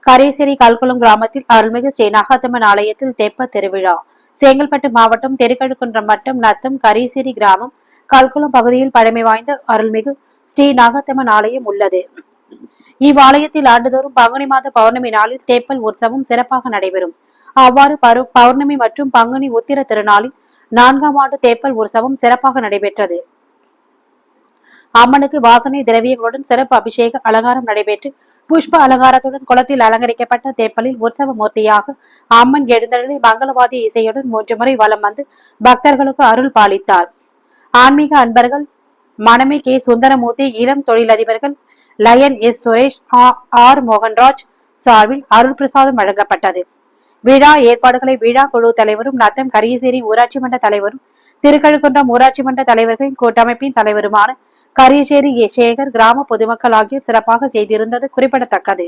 கரேசேரி கல்குளம் கிராமத்தில் அருள்மிகு ஸ்ரீ நாகாத்தம்மன் ஆலயத்தில் தெப்ப திருவிழா. செங்கல்பட்டு மாவட்டம் திருக்கழுக்குன்றம் வட்டம் நத்தம் கரேசேரி கிராமம் கல்குளம் பகுதியில் பழமை வாய்ந்த அருள்மிகு ஸ்ரீ நாகாத்தம்மன் ஆலயம் உள்ளது. இவ்வாலயத்தில் ஆண்டுதோறும் பங்குனி மாத பௌர்ணமி நாளில் தெப்பல் உற்சவம் சிறப்பாக நடைபெறும். அவ்வாறு பௌர்ணமி மற்றும் பங்குனி உத்திர திருநாளில் 4ஆம் ஆண்டு தெப்பல் உற்சவம் சிறப்பாக நடைபெற்றது. அம்மனுக்கு வாசனை திரவியங்களுடன் சிறப்பு அபிஷேக அலங்காரம் நடைபெற்று புஷ்ப அலங்காரத்துடன் குளத்தில் அலங்கரிக்கப்பட்ட தெப்பலில் உற்சவ மூர்த்தியாக அம்மன் எழுந்தருளி மங்களவாதிய இசையுடன் 3 முறை வலம் வந்து பக்தர்களுக்கு அருள் பாலித்தார். ஆன்மீக அன்பர்கள் மணமை கே. சுந்தரமூர்த்தி, இளம் தொழிலதிபர்கள் lion S. Suresh, R. Mohanraj சார்பில் அருள் பிரசாதம் வழங்கப்பட்டது. விழா ஏற்பாடுகளை விழா குழு தலைவரும் நத்தம் கரியசேரி ஊராட்சி மன்ற தலைவரும் திருக்கழுக்குன்றம் ஊராட்சி மன்ற தலைவர்களின் கூட்டமைப்பின் தலைவருமான கரியசேரி சேகர், கிராம பொதுமக்கள் ஆகியோர் சிறப்பாக செய்திருந்தது குறிப்பிடத்தக்கது.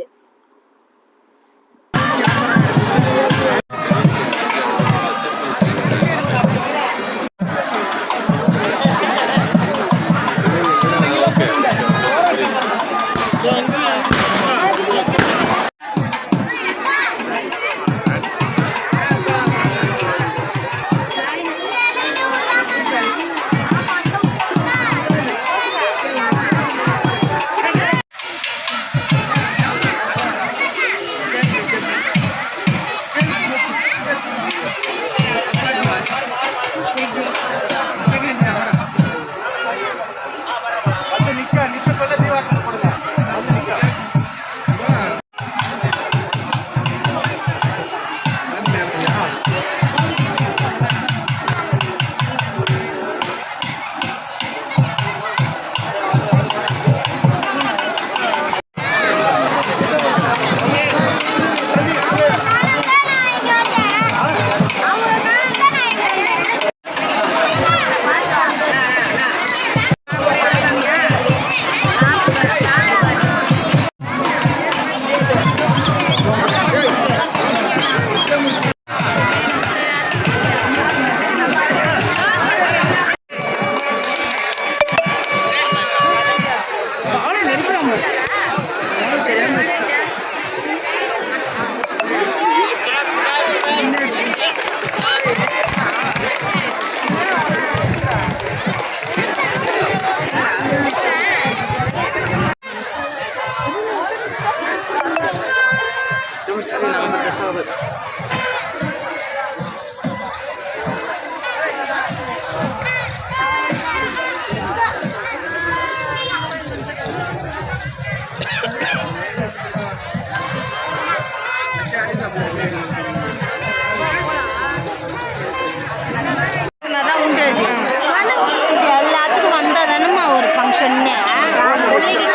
எல்லாத்துக்கும் வந்ததானுமா ஒரு ஃபங்க்ஷன்னு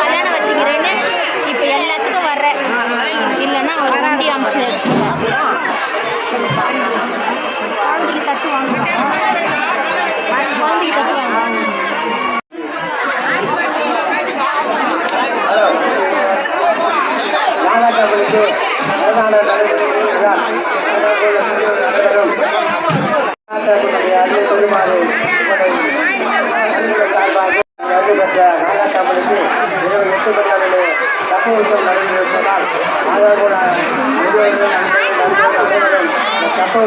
கல்யாணம் வச்சுக்கிறேன்னு இப்போ எல்லாத்துக்கும் வர்றேன். இல்லைன்னா ஒரு வண்டி அமுச்சு வச்சுருவேன். குழந்தைக்கு தட்டு வாங்க, குழந்தைக்கு தட்டு வாங்க. தப்பு